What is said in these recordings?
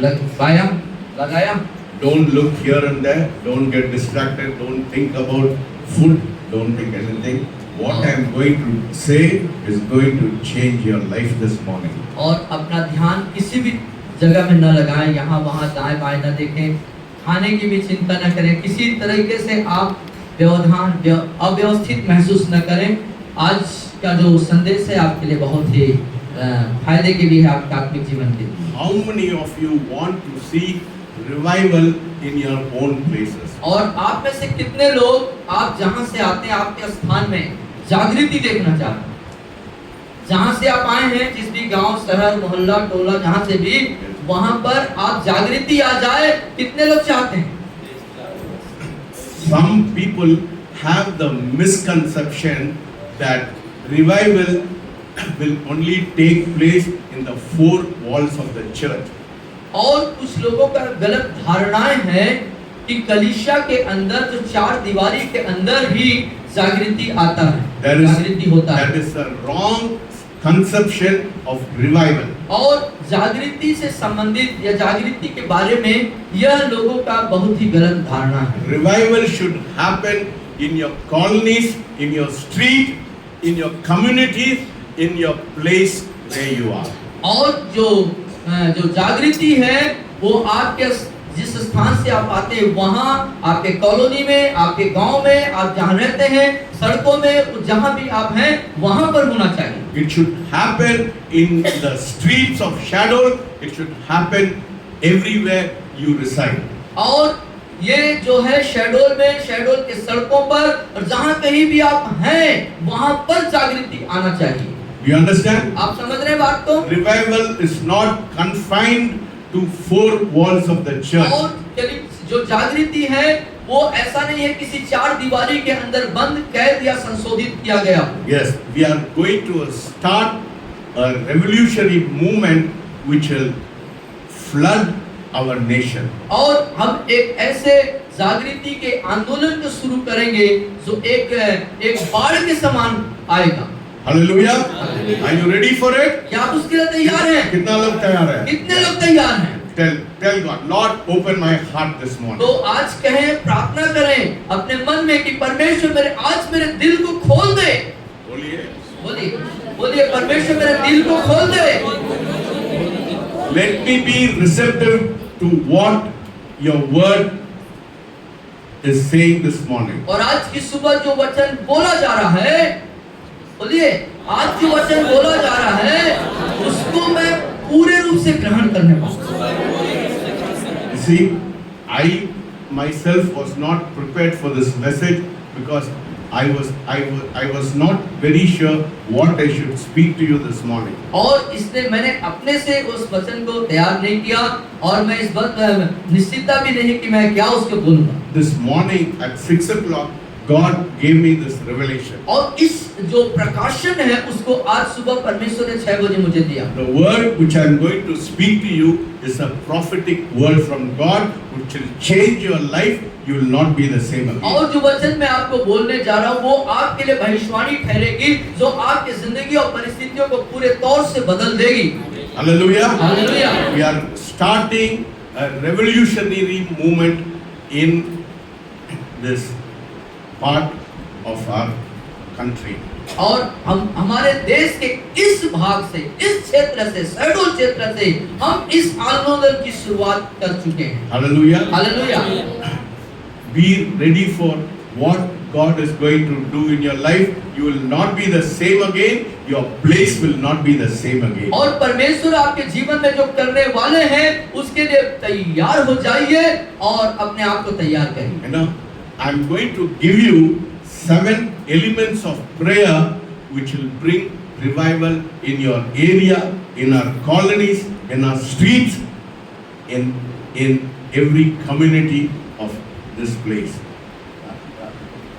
लगाया। Don't look here and there. Don't get distracted. Don't think about food. Don't think anything. What I am going to say is going to change your life this morning. और अपना ध्यान किसी भी जगह में न लगाएं, यहाँ वहाँ दाएं बाएं न देखें, खाने की भी चिंता न करें, किसी तरीके से आप अव्यवस्थित महसूस न करें। आज का जो संदेश है आपके लिए बहुत ही फायदे के लिए है, आपके आत्मिक जीवन के लिए। How many of you want to see revival in your own places? और आप में से कितने लोग आप जहां से आते हैं आपके स्थान में जागृति देखना चाहते हैं? जहां से आप आए हैं, जिस भी गांव, शहर, मोहल्ला, टोला, जहां से भी, वहां पर आप जागृति आ जाए, कितने लोग चाहते हैं? Some people have the misconception that revival will only take place in the four walls of the church. और कुछ लोगों का गलत धारणाएं हैं कि कलीसिया के अंदर, जो चार दीवारी के अंदर ही जागृति आता है, जागृति होता है। That is a wrong conception of revival. और जागृति से संबंधित या जागृति के बारे में यह लोगों का बहुत ही गलत धारणा है। Revival should happen in your colonies, in your street, in your communities, in your place where you are. और जो जागृति है वो आपके जिस स्थान से आप आते हैं वहाँ, आपके कॉलोनी में, आपके गांव में, आप जहाँ रहते हैं, सड़कों में, जहाँ भी आप हैं वहाँ पर होना चाहिए। It should happen in the streets of shadow. It should happen everywhere you reside. और ये जो है शैडोल में, शैडोल के सड़कों पर, और जहाँ कहीं भी आप हैं वहाँ पर जागृति आना चाहिए। Do you understand? आप समझ रहे हैं बात को? Revival is not confined to four walls of the church. और जो जागृति है वो ऐसा नहीं है किसी चार दीवारी के अंदर बंद, कैद या संशोधित किया गया। Yes, we are going to start a revolutionary movement which will flood our nation. और हम एक ऐसे जागृति के आंदोलन को शुरू करेंगे जो एक बाढ़ के समान आएगा। Hallelujah. Are you ready for it? क्या आप उसके लिए तैयार हैं? कितना लोग तैयार हैं? कितने लोग तैयार हैं? Tell God, Lord, open my heart this morning. तो आज कहें, प्रार्थना करें अपने मन में कि परमेश्वर आज मेरे दिल को खोल दे। बोलिए परमेश्वर मेरे दिल को खोल दे। Let me be receptive to what your word is saying this morning. और आज की सुबह जो वचन बोला जा रहा है, बोलिए आज जो वचन बोला जा रहा है उसको मैं पूरे रूप से ग्रहण करने वाला। See, I myself was not prepared for this message because I was not very sure what I should speak to you this morning. और इसलिए मैंने अपने से उस वचन को तैयार नहीं किया और मैं इस बात निश्चितता भी नहीं कि मैं क्या उसको बोलूंगा। This morning at 6 o'clock, God gave me this revelation. और इस जो प्रकाशन है उसको आज सुबह परमेश्वर ने 6 बजे मुझे दिया। The word which I am going to speak to you is a prophetic word from God which will change your life. You will not be the same again. और जो वचन मैं आपको बोलने जा रहा हूँ वो आपके लिए भविष्यवाणी ठहरेगी जो आपकी जिंदगी और परिस्थितियों को पूरे तौर से बदल देगी। Hallelujah. Hallelujah. We are starting a revolutionary movement in this part of our country. और हम हमारे देश के इस भाग से, इस क्षेत्र से, शैडोल क्षेत्र से हम इस आंदोलन की शुरुआत कर चुके हैं। Hallelujah. Hallelujah. Be ready for what God is going to do in your life. You will not be the same again. Your place will not be the same again. और परमेश्वर आपके जीवन में जो करने वाले हैं उसके लिए तैयार हो जाइए और अपने आप को तैयार करिए। You know, I'm going to give you 7 elements of prayer which will bring revival in your area, in our colonies, in our streets, in every community of this place.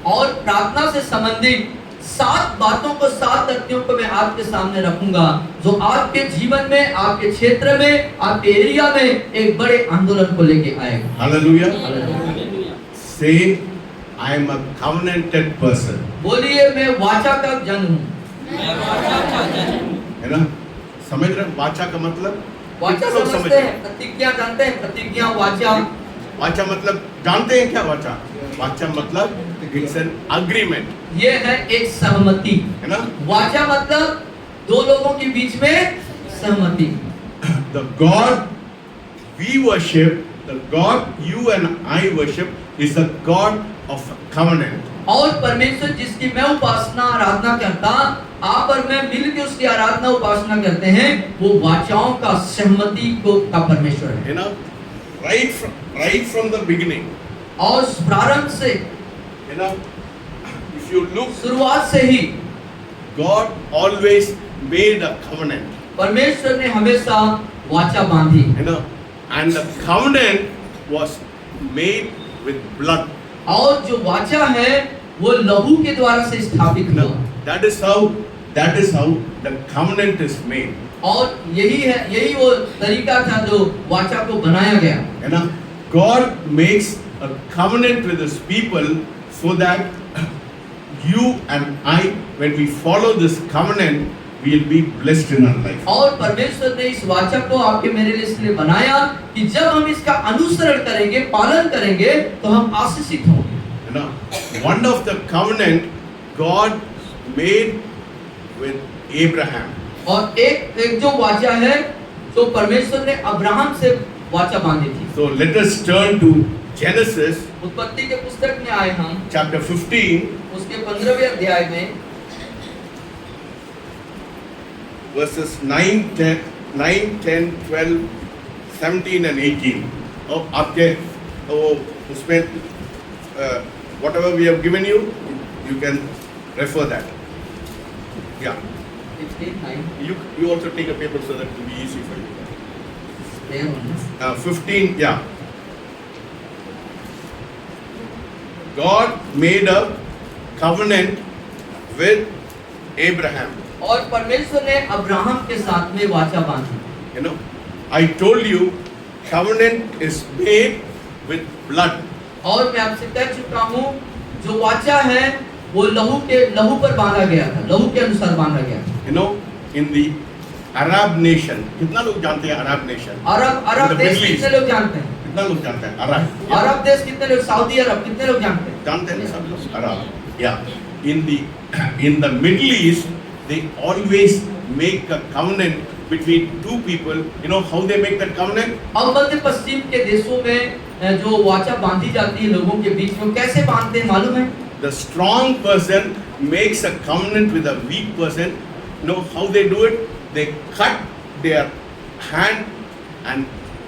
और प्रार्थना से संबंधित 7 बातों को, 7 तथ्यों को मैं आपके सामने रखूंगा जो आपके जीवन में, आपके क्षेत्र में, आपके एरिया में एक बड़े आंदोलन को लेके आएगा। Hallelujah. Hallelujah. Say, I am a covenanted person. बोलिए मैं वाचा का जन हूँ। है ना? समझ रहे हैं वाचा का मतलब? वाचा कितने लोग समझते हैं, प्रतिज्ञा जानते हैं, प्रतिज्ञा वाचा। वाचा मतलब जानते हैं क्या वाचा? वाचा मतलब इट्स एन अग्रीमेंट, ये है एक सहमति, है ना? वाचा मतलब दो लोगों के बीच में सहमति। The God we worship, the God you and I worship is the God of covenant. और परमेश्वर जिसकी मैं उपासना आराधना करता, आप और मैं मिलकर उसकी आराधना उपासना करते हैं, वो वाचाओं का सहमति को का परमेश्वर है। You know, right from the beginning. और प्रारंभ से, You know, if you look, शुरुआत से ही God always made a covenant. परमेश्वर ने हमेशा वाचा बांधी, You know, and the covenant was made with blood. और जो वाचा है वो लहू के द्वारा से स्थापित You know, हुआ। that is how the covenant is made. और यही वो तरीका था जो वाचा को बनाया गया। You know, God makes a covenant with His people so that you and I, when we follow this covenant, we will be blessed in our life. और परमेश्वर ने इस वाचा को आपके मेरे लिए इसलिए बनाया कि जब हम इसका अनुसरण करेंगे, पालन करेंगे, तो हम आशीषित होंगे। You know, one of the covenant God made with Abraham. और एक जो वाचा है, जो परमेश्वर ने अब्राहम से वाचा बांधी थी। So let us turn to Genesis उत्पत्ति के पुस्तक में आए हम, chapter 15, उसके 15वें अध्याय में verses 9, 10, 12, 17 and 18. और आपके उसमें whatever we have given you, you can refer that. Yeah. 15, You also take a paper so that it will be easy for you. 9, 15, yeah. God made a covenant with Abraham. और परमेश्वर ने Abraham के साथ में वाचा बांधी। You know, I told you, covenant is made with blood. और मैं आपसे कह चुका हूँ, जो वाचा है वो लहू पर बांधा गया था, लहू के अनुसार बांधा गया था। You know, in the Arab nation, कितना लोग जानते हैं Arab nation? Arab In the देश Middle East. कितने लोग जानते हैं? कितना लोग जानते हैं Arab? अरब देश कितने लोग, सऊदी अरब कितने लोग जानते हैं? जानते हैं सब लोग Arab. Yeah. In the Middle East, they always make a covenant between two people. You know how they make that covenant? अब मध्य पश्चिम के देशों में जो वाचा बांधी जाती है लोगों के बीच में, कैसे बांधते हैं मालूम है? The strong person makes a covenant with a weak person. You know how they do it? They cut their hand, and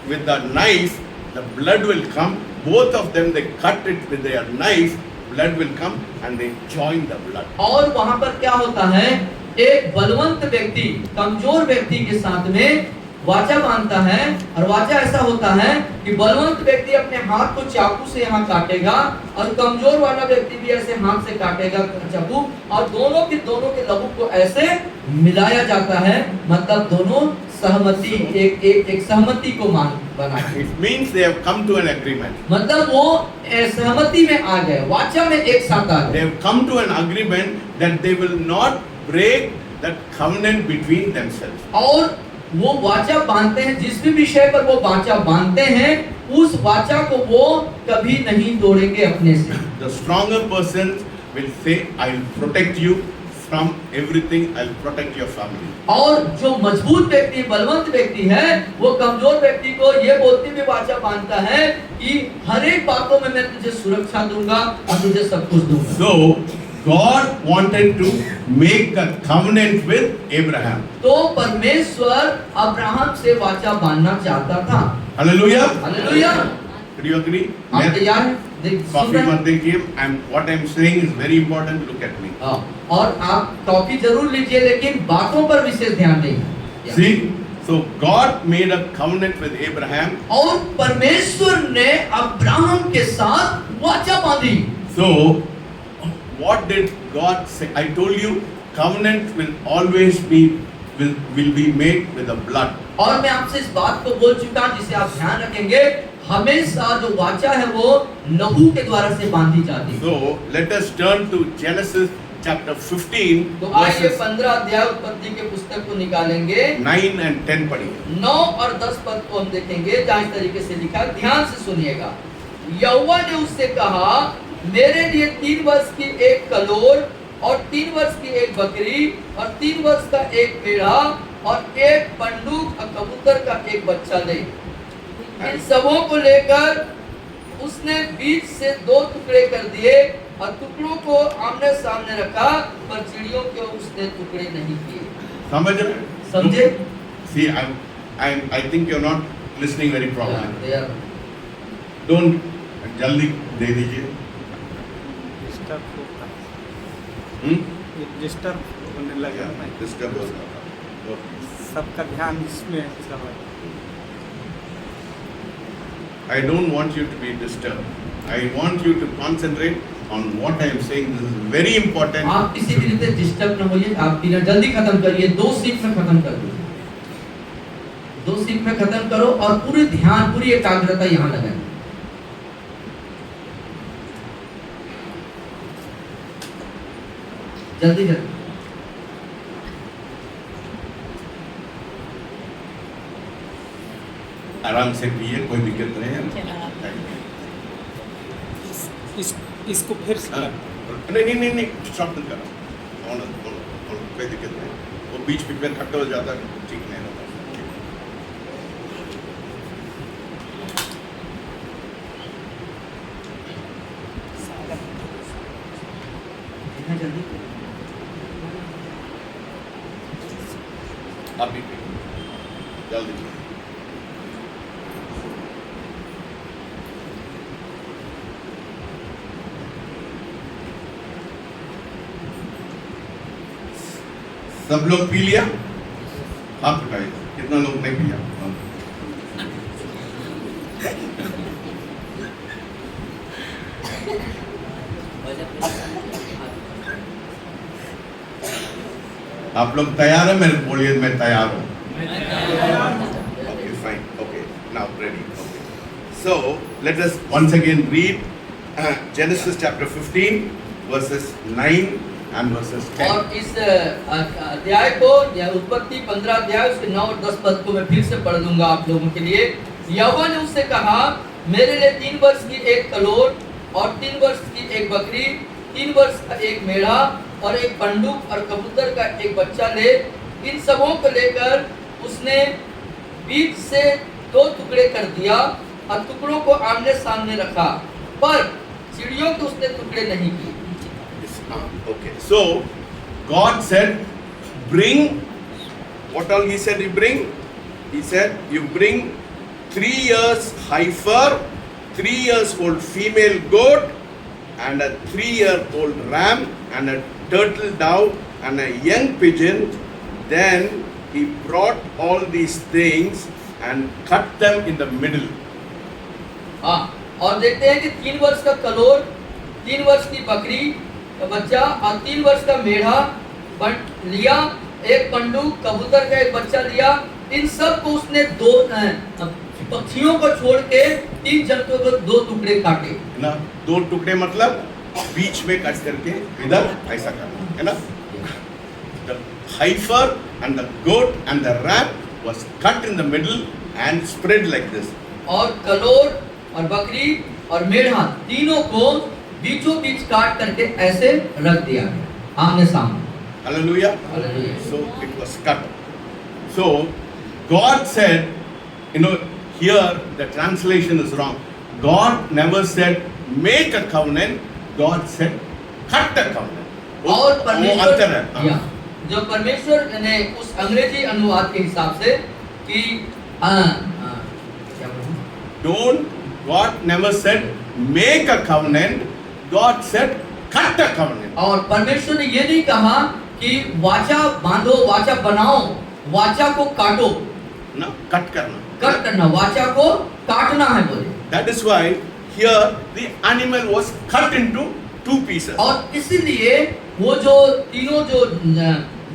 with the knife, the blood will come. Both of them, they cut it with their knife, blood will come, and they join the blood. और वहां पर क्या होता है, एक बलवंत व्यक्ति कमजोर व्यक्ति के साथ में वाचा बांधता है, और वाचा ऐसा होता है कि बलवंत व्यक्ति अपने हाथ को चाकू से यहाँ काटेगा, और कमजोर वाला व्यक्ति भी ऐसे हाथ से काटेगा चाकू, और दोनों के लहू को ऐसे मिलाया जाता है, मतलब दोनों सहमति एक सहमति को बना। It means they have come to an agreement. मतलब वो सहमति में आ गए, वाचा में एक साथ आ They गए, have come to an agreement that they will not break that covenant between themselves. और वो वाचा बांधते हैं, जिस भी विषय पर वो वाचा बांधते हैं, उस वाचा को वो कभी नहीं तोड़ेंगे अपने से। The stronger person will say, I will protect you from everything, I will protect your family. और जो मजबूत व्यक्ति, बलवंत व्यक्ति है, वो कमजोर व्यक्ति को ये बोलते हुए वाचा बांधता है कि हर एक बातों में मैं तुझे सुरक्षा दूंगा और तुझे सब कुछ दूंगा। So God wanted to make a covenant with Abraham. तो परमेश्वर अब्राहम से वाचा बांधना चाहता था। Hallelujah. Hallelujah. Do you agree? आप तैयार हैं? सुन Coffee रहे हैं? मत देखिए, and what I am saying is very important. Look at me. और आप कॉफी जरूर लीजिए, लेकिन बातों पर विशेष ध्यान दें। See, so God made a covenant with Abraham. और परमेश्वर ने अब्राहम के साथ वाचा बांधी। So what did God say? I told you, covenant will always will be made with the blood. और मैं आपसे इस बात को बोल चुका, जिसे आप ध्यान रखेंगे, हमेशा जो वाचा है वो लहू के द्वारा से बांधी जाती है। So let us turn to Genesis chapter 15, तो आइए verses 15 अध्याय उत्पत्ति के पुस्तक को निकालेंगे, 9 and 10 पढ़िए। 9 और 10 पद को हम देखेंगे जहाँ इस तरीके से लिखा है, ध्यान से सुनिएगा। यहोवा ने उससे कहा, मेरे लिए 3 वर्ष की एक कलोर और 3 वर्ष की एक बकरी और 3 वर्ष का एक मेढ़ा और एक पंडूक और कबूतर का एक बच्चा ले। इन सबों को लेकर उसने बीच से 2 टुकड़े कर दिए और टुकड़ों को आमने सामने रखा, पर चिड़ियों के उसने टुकड़े नहीं किए। समझ रहे? समझे? See, I think you're not listening very properly. Yeah. Don't जल्दी दे दीजिए। डिस्टर्ब होता हम्म? है, डिस्टर्ब होने लगा ना, डिस्टर्ब हो जाता है। सबका ध्यान इसमें सब है। I don't want you to be disturbed. I want you to concentrate on what I am saying. This is very important. आप किसी भी रीते डिस्टर्ब न होइए, आप बिना जल्दी खत्म करिए, 2 सीट में खत्म कर दो, 2 सीट में खत्म करो और पूरी ध्यान, पूरी एकाग्रता यहाँ लगाएं। जल्दी जल्दी। आराम से पिए, कोई दिक्कत नहीं है। इसको फिर से हाँ, नहीं, स्टॉप मत करो। कोई दिक्कत नहीं। वो बीच में इकट्ठा हो जाता है, ठीक नहीं होता। इतना जल्दी आप भी पिए, जल्दी पिए। सब लोग पी लिया? हाथ उठाइए, कितना लोग नहीं पिया? आप लोग तैयार है? मेरे बोलिए, मैं तैयार हूँ। Okay, fine. Okay, now ready. Okay. So let us once again read Genesis chapter 15, verses 9 and verses 10. और इस अध्याय को, या उत्पत्ति 15 अध्याय उसके 9 और 10 पद को मैं फिर से पढ़ दूंगा आप लोगों के लिए। यहोवा ने उससे कहा, मेरे लिए 3 वर्ष की एक कलोर और 3 वर्ष की एक बकरी, 3 वर्ष का एक मेढ़ा और एक पंडूक और कबूतर का एक बच्चा ले। इन सबों को लेकर उसने बीच से 2 टुकड़े कर दिया और टुकड़ों को आमने सामने रखा, पर चिड़ियों के उसने टुकड़े नहीं किए। Okay, so God said, bring, what all he said you bring? He said, you bring 3 years heifer, 3 years old female goat, and a 3-year-old ram, and a turtle dove, and a young pigeon. Then he brought all these things and cut them in the middle. हाँ, और देखते हैं कि 3 वर्ष का कलोर, 3 वर्ष की बकरी का बच्चा और 3 वर्ष का मेढ़ा लिया, एक पंडूक, कबूतर का एक बच्चा लिया। इन सब को उसने 2 पक्षियों को छोड़ के 3 जंतुओं को 2 टुकड़े काटे ना, 2 टुकड़े मतलब बीच में कट करके इधर ऐसा करना है ना। The heifer and the goat and the ram was cut in the middle and spread like this. और कलोर और बकरी और मेढ़ा तीनों को बीचों बीच काट करके ऐसे रख दिया आमने सामने। Hallelujah. Hallelujah. So it was cut. So God said, here the translation is wrong. God never said make a covenant. God said cut a covenant. और वो अंतर है। परमेश्वर, जो परमेश्वर ने उस अंग्रेजी अनुवाद के हिसाब से कि क्या बोलूं? Don't, God never said make a covenant. God said cut a covenant. और परमेश्वर ने ये नहीं कहा कि वाचा बांधो, वाचा बनाओ, वाचा को काटो, ना, कट करना। कट करना, वाचा को काटना है बोले। That is why here the animal was cut into 2 pieces. और इसीलिए वो जो तीनों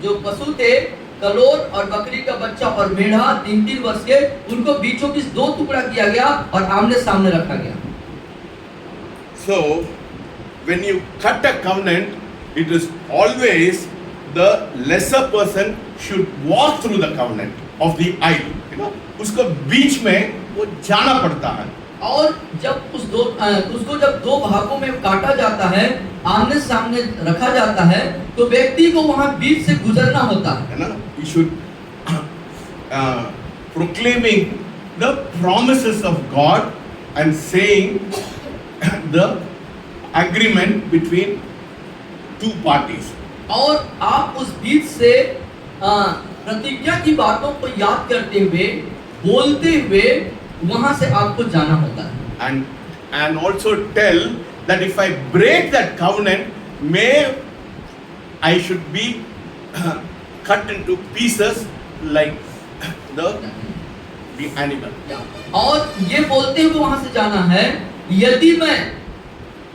जो पशु थे, कलोर और बकरी का बच्चा और मेढ़ा 3-3 वर्ष के, उनको बीचों बीच 2 टुकड़ा किया गया और आमने सामने रखा गया। So when you cut a covenant, it is always the lesser person should walk through the covenant of the aisle. You know, उसको बीच में वो जाना पड़ता है. और जब उसको जब दो भागों में काटा जाता है, आमने सामने रखा जाता है, तो व्यक्ति को वहां बीच से गुजरना होता है ना. He should proclaiming the promises of God and saying the agreement between two parties. और आप उस बीच से प्रतिज्ञा की बातों को याद करते हुए, बोलते हुए वहां से आपको जाना होता है. And also tell that if I break that covenant, may I should be cut into pieces like the animal. और ये बोलते हुए वहां से जाना है, यदि मैं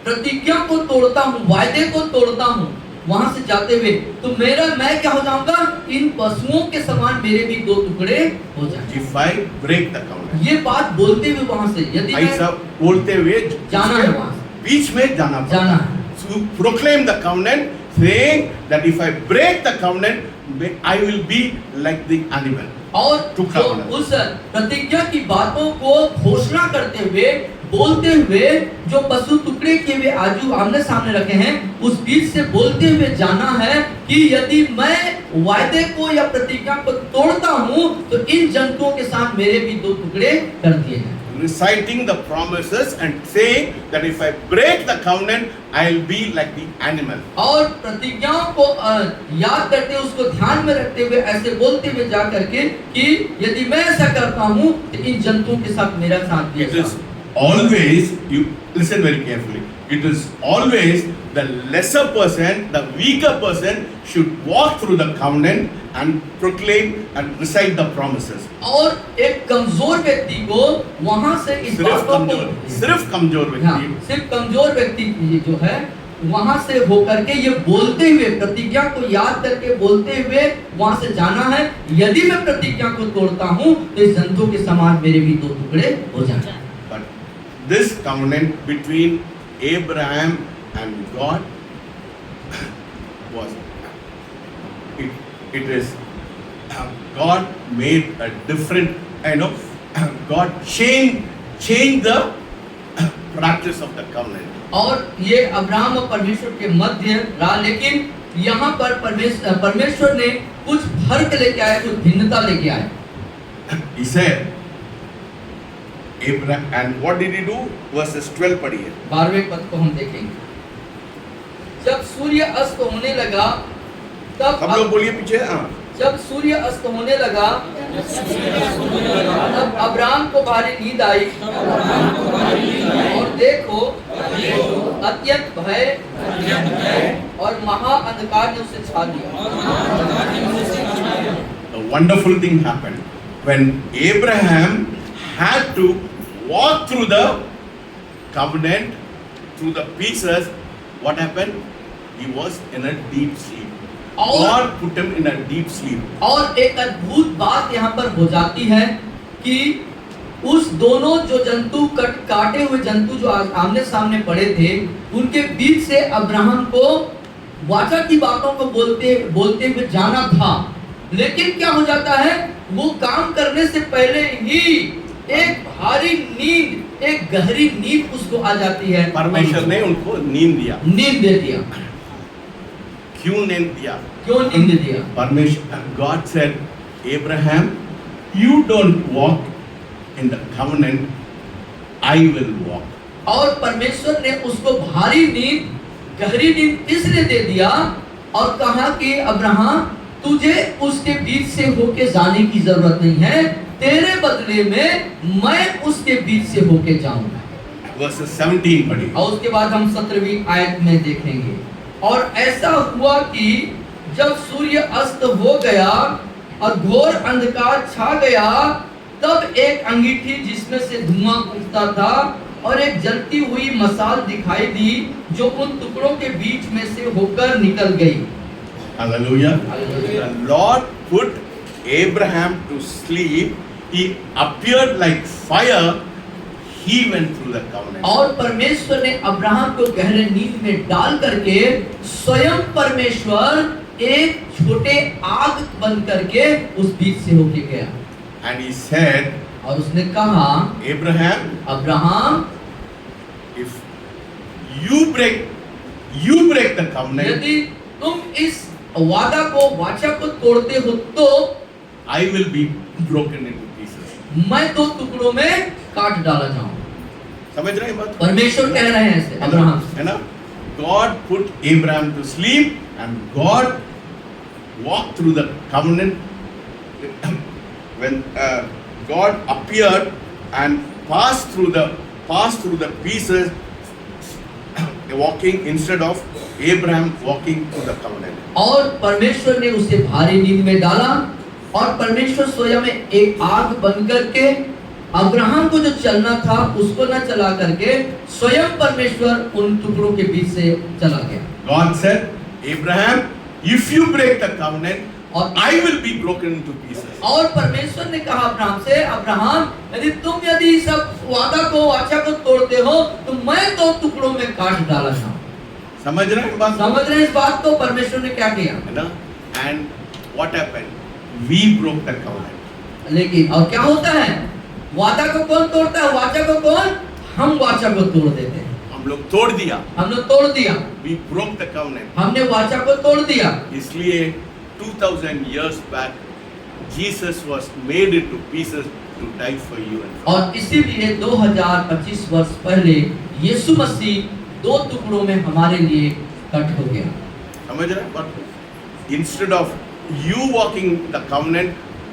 प्रतिज्ञा को तोड़ता हूँ, वायदे को तोड़ता हूँ, वहां से जाते हुए, तो मैं क्या हो जाऊंगा, इन पशुओं के समान मेरे भी दो टुकड़े हो जाएंगे. If I break the covenant, ये बात बोलते हुए वहां से, यदि मैं ऐसा बोलते हुए जाना है वहां से, बीच में जाना है. So proclaim the covenant, saying that if I break the covenant, I will be like the animal. और जो उस प्रतिज्ञा की बातों को घोषणा करते हुए, बोलते हुए, जो पशु टुकड़े किए हुए आजू आमने सामने रखे हैं, उस बीच से बोलते हुए जाना है कि यदि मैं वायदे को या प्रतिज्ञा को तोड़ता हूं, तो इन जंतुओं के साथ मेरे भी दो टुकड़े कर दिए जाएं. Reciting the promises and saying that if I break the covenant, I'll be like the animal. और प्रतिज्ञाओं को याद करते हुए, उसको ध्यान में रखते हुए, ऐसे बोलते हुए जा करके कि यदि मैं ऐसा करता हूं, तो इन जंतुओं के साथ मेरा साथ दिया जाए. Always, you listen very carefully. It is always the lesser person, the weaker person should walk through the covenant and proclaim and recite the promises. और एक कमजोर व्यक्ति को वहां से इस बातों को, सिर्फ कमजोर व्यक्ति, सिर्फ कमजोर व्यक्ति जो है, वहां से होकर के ये बोलते हुए, प्रतिज्ञा को याद करके बोलते हुए वहां से जाना है, यदि मैं प्रतिज्ञा को तोड़ता हूं, तो इस जंतु के समान मेरे भी दो टुकड़े हो जाएंगे. This covenant between Abraham and God was it is God made a different God changed the practice of the covenant. और ये अब्राहम और परमेश्वर के मध्य रहा, लेकिन यहाँ पर परमेश्वर ने कुछ फर्क लेके आया, कुछ भिन्नता लेके आया. He said, Abraham, and what did he do? Verses 12 पढ़िए. 12वें पद को हम देखेंगे. जब सूर्य अस्त होने लगा, तब हम लोग बोलिए पीछे. जब सूर्य अस्त होने लगा, तब अब्राहम को भारी नींद आई, और देखो अत्यंत भय और महा अंधकार ने उसे छा लिया. A wonderful thing happened when Abraham had to walk through the covenant, through the pieces. What happened? He was in a deep sleep. God put him in a deep sleep. और एक अद्भुत बात यहाँ पर हो जाती है कि उस दोनों जो जंतु काटे हुए जंतु जो आमने सामने पड़े थे, उनके बीच से अब्राहम को वाचा की बातों को बोलते हुए जाना था. लेकिन क्या हो जाता है, वो काम करने से पहले ही एक भारी नींद, एक गहरी नींद उसको आ जाती है. परमेश्वर ने उनको नींद दे दिया. क्यों नींद दिया? क्यों नींद दिया? परमेश्वर, God said, Abraham, you don't walk in the covenant, I will walk. और परमेश्वर ने उसको भारी नींद, गहरी नींद इसलिए दे दिया और कहा कि अब्राहम, तुझे उसके बीच से होके जाने की जरूरत नहीं है, तेरे बदले में मैं उसके बीच से होके जाऊंगा. Verses 17 पढ़िए. और उसके बाद हम 17वीं आयत में देखेंगे. और ऐसा हुआ कि जब सूर्य अस्त हो गया और घोर अंधकार छा गया, तब एक अंगीठी जिसमें से धुआं उठता था और एक जलती हुई मसाल दिखाई दी, जो उन टुकड़ों के बीच में से होकर निकल गई. Hallelujah. The Lord put Abraham to sleep. He appeared like fire. he went through the covenant. और परमेश्वर ने अब्राहम को गहरे नींद में डाल करके स्वयं परमेश्वर एक छोटे आग बन करके उस बीच से होके गया। And he said, और उसने कहा, Abraham, Abraham, if you break the covenant, यदि तुम इस वादा को, वाचा को तोड़ते हो तो I will be broken into pieces. मैं 2 टुकड़ों में काट डाला जाऊं। समझ रहे हैं बात? परमेश्वर कह रहे हैं ऐसे अब्राहम से। है ना? God put Abraham to sleep and God walked through the covenant. When God appeared and passed through the pieces, walking instead of Abraham walking through the covenant. और परमेश्वर ने उसे भारी नींद में डाला और परमेश्वर स्वयं एक आग बन करके अब्राहम को जो चलना था उसको न चला करके स्वयं परमेश्वर उन टुकड़ों के बीच से चला गया। God said, Abraham, if you break the covenant, और I will be broken into pieces. और परमेश्वर ने कहा अब्राहम से, अब्राहम यदि सब वादा को, वाचा को तोड़ते हो तो मैं 2 टुकड़ों में काट डाला जाऊं। समझ रहे हैं बात? समझ रहे हैं इस बात को? परमेश्वर ने क्या किया, है ना? And what happened? We broke the covenant. लेकिन और क्या होता है, वादा को कौन तोड़ता है, वाचा को कौन, हम वाचा को तोड़ देते हैं। हम लोग तोड़ दिया। हमने तोड़ दिया, We broke the covenant. हमने वाचा को तोड़ दिया। इसलिए 2000 years back, Jesus was made into pieces to die for you and for me. और इसीलिए 2025 वर्ष पहले यीशु मसीह 2 टुकड़ों में हमारे लिए कट हो गया। समझ रहे हैं? But instead of you walking the covenant,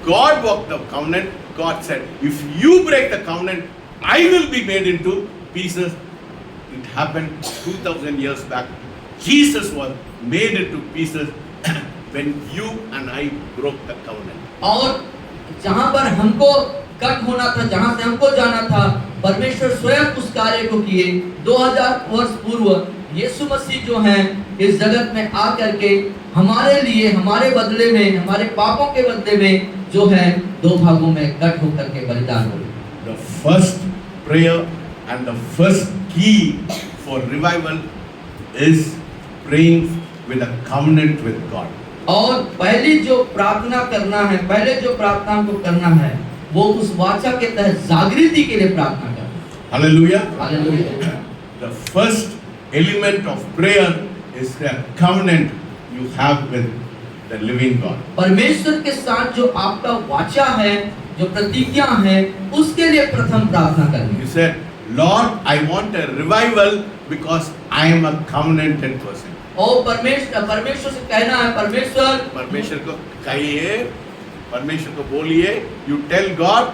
God walked the covenant. God said, if you break the covenant, I will be made into pieces. It happened 2000 years back. Jesus was made into pieces when you and I broke the covenant. और जहाँ पर हमको cut होना था, जहाँ से हमको जाना था, परमेश्वर स्वयं उस कार्य को किए। 2000 वर्ष पूर्व यीशु मसीह जो हैं इस जगत में आ करके हमारे लिए, हमारे बदले में, हमारे पापों के बदले में जो है 2 भागों में कट होकर के बलिदान हुए। The first prayer and the first key for revival is praying with a covenant with God. और पहली जो प्रार्थना करना है, पहले जो प्रार्थना को करना है वो उस वाचा के तहत जागृति के लिए प्रार्थना करना। Hallelujah. Hallelujah. The first element of prayer is the covenant you have with the living God. परमेश्वर के साथ जो आपका वाचा है, जो प्रतिज्ञा है, उसके लिए प्रथम प्रार्थना करनी। You said, Lord, I want a revival because I am a covenanted person. और परमेश्वर से कहना है, परमेश्वर को कहिए, परमेश्वर को बोलिए, you tell God,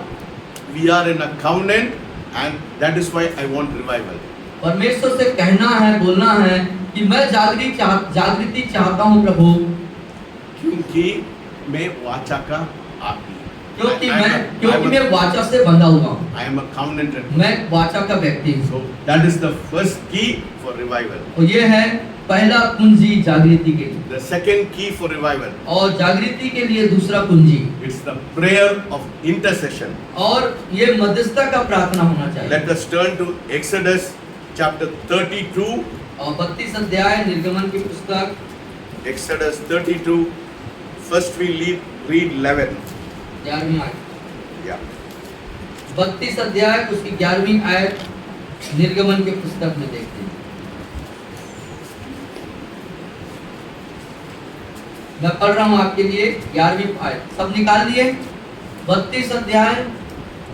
we are in a covenant and that is why I want revival. परमेश्वर से कहना है, बोलना है कि मैं जागृति चाहता हूँ प्रभु, क्योंकि मैं वाचा का आदमी हूँ। क्योंकि मैं वाचा से बंधा हुआ हूँ। I am a covenanted person. मैं वाचा का व्यक्ति हूँ। So that is the first key for revival. और ये है पहला कुंजी जागृति के लिए। The second key for revival. और जागृति के लिए दूसरा कुंजी, It's the prayer of intercession. और ये मध्यस्थता का प्रार्थना होना चाहिए। Let us turn to Exodus chapter 32. और 32 अध्याय निर्गमन की पुस्तक, Exodus 32. First we read 11. 11वीं आयत, Yeah. 32 अध्याय उसकी 11वीं आयत निर्गमन की पुस्तक में देखते हैं। मैं पढ़ रहा हूँ आपके लिए 11वीं आयत, सब निकाल लिए? 32 अध्याय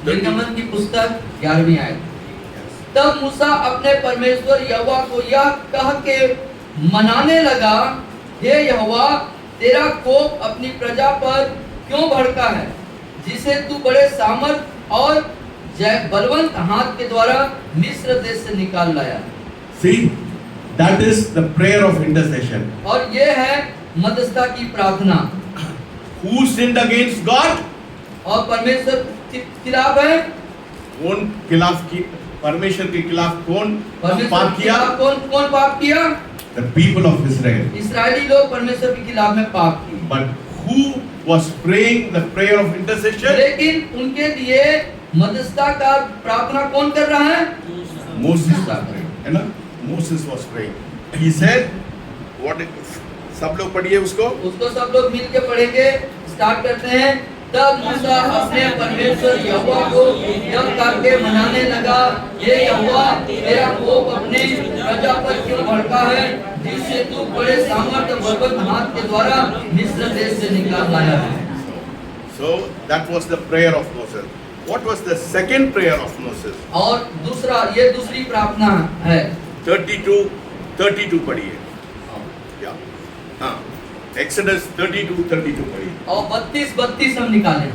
निर्गमन की पुस्तक 11वीं आयत। तब मूसा अपने परमेश्वर यहोवा को यह कह के मनाने लगा, हे यहोवा, तेरा कोप अपनी प्रजा पर क्यों भड़का है, जिसे तू बड़े सामर्थ और बलवंत हाथ के द्वारा मिस्र देश से निकाल लाया। See, that is the prayer of intercession. और ये है मध्यस्थता की प्रार्थना। Who sinned against God? और परमेश्वर के खिलाफ है। कौन खिलाफ की? परमेश्वर के खिलाफ कौन परमेश्वर पाप के किया? खिलाफ कौन पाप किया? The people of Israel. इस्राएली लोग परमेश्वर के खिलाफ में पाप किए। But who was praying the prayer of intercession? लेकिन उनके लिए मध्यस्थता का प्रार्थना कौन कर रहा है? Moses was praying, है ना? Moses was praying. He said, what? सब लोग पढ़िए उसको. उसको सब लोग मिल के पढ़ेंगे. स्टार्ट करते हैं. तब मूसा अपने परमेश्वर यहोवा को यह करके मनाने लगा, ये यहोवा, तेरा कोप अपने प्रजा पर क्यों भड़का है, जिससे तू बड़े सामर्थ्य बलवन्त हाथ के द्वारा मिस्र देश से निकाल लाया है. So that was the prayer of Moses. What was the second prayer of Moses? और दूसरा, ये दूसरी प्रार्थना है. 32 पढ़िए. या हाँ, Exodus 32 पढ़िए. और 32 हम निकालें.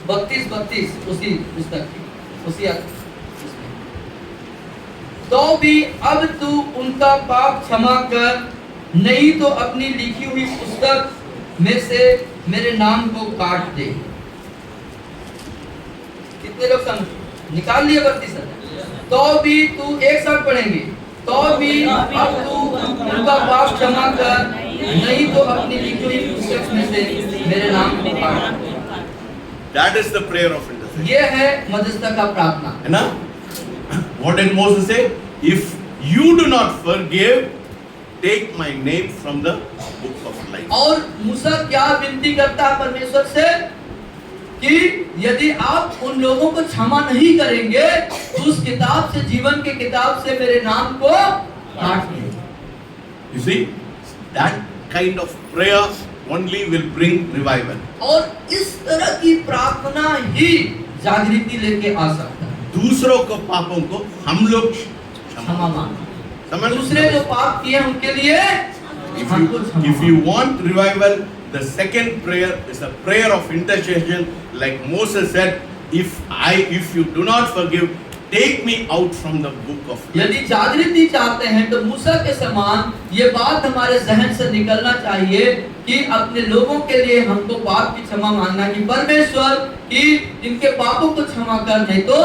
32 उसी पुस्तक की, उसी उसमें. तो भी अब तू उनका पाप क्षमा कर, नहीं तो अपनी लिखी हुई पुस्तक में से मेरे नाम को काट दे. कितने लोग समझ निकाल लिए 32? तो भी तू एक साथ पढ़ेंगे. तो भी अब तू उनका पाप क्षमा कर, नहीं तो अपनी लिखी हुई पुस्तक में से मेरे नाम को काट दे. That is the prayer of intercession. ये है मध्यस्थता का प्रार्थना. है ना? What did Moses say? If you do not forgive, take my name from the book of life. और मूसा क्या विनती करता है परमेश्वर से कि यदि आप उन लोगों को क्षमा नहीं करेंगे तो उस किताब से, जीवन के किताब से मेरे नाम को काट दें. You see, that kind of prayer only will bring revival. और इस तरह की प्रार्थना ही जागृति लेके आ सकता है. दूसरों को पापों को हम लोग क्षमा मांगना. समझ? दूसरे जो पाप किए उनके लिए हमको क्षमा If you want revival, the second prayer is a prayer of intercession. Like Moses said, if you do not forgive, take me out from the book of life. यदि जागृति चाहते हैं तो मूसा के समान ये बात हमारे जहन से निकलना चाहिए कि अपने लोगों के लिए हमको पाप की क्षमा मांगना, कि परमेश्वर कि इनके पापों को क्षमा कर, नहीं तो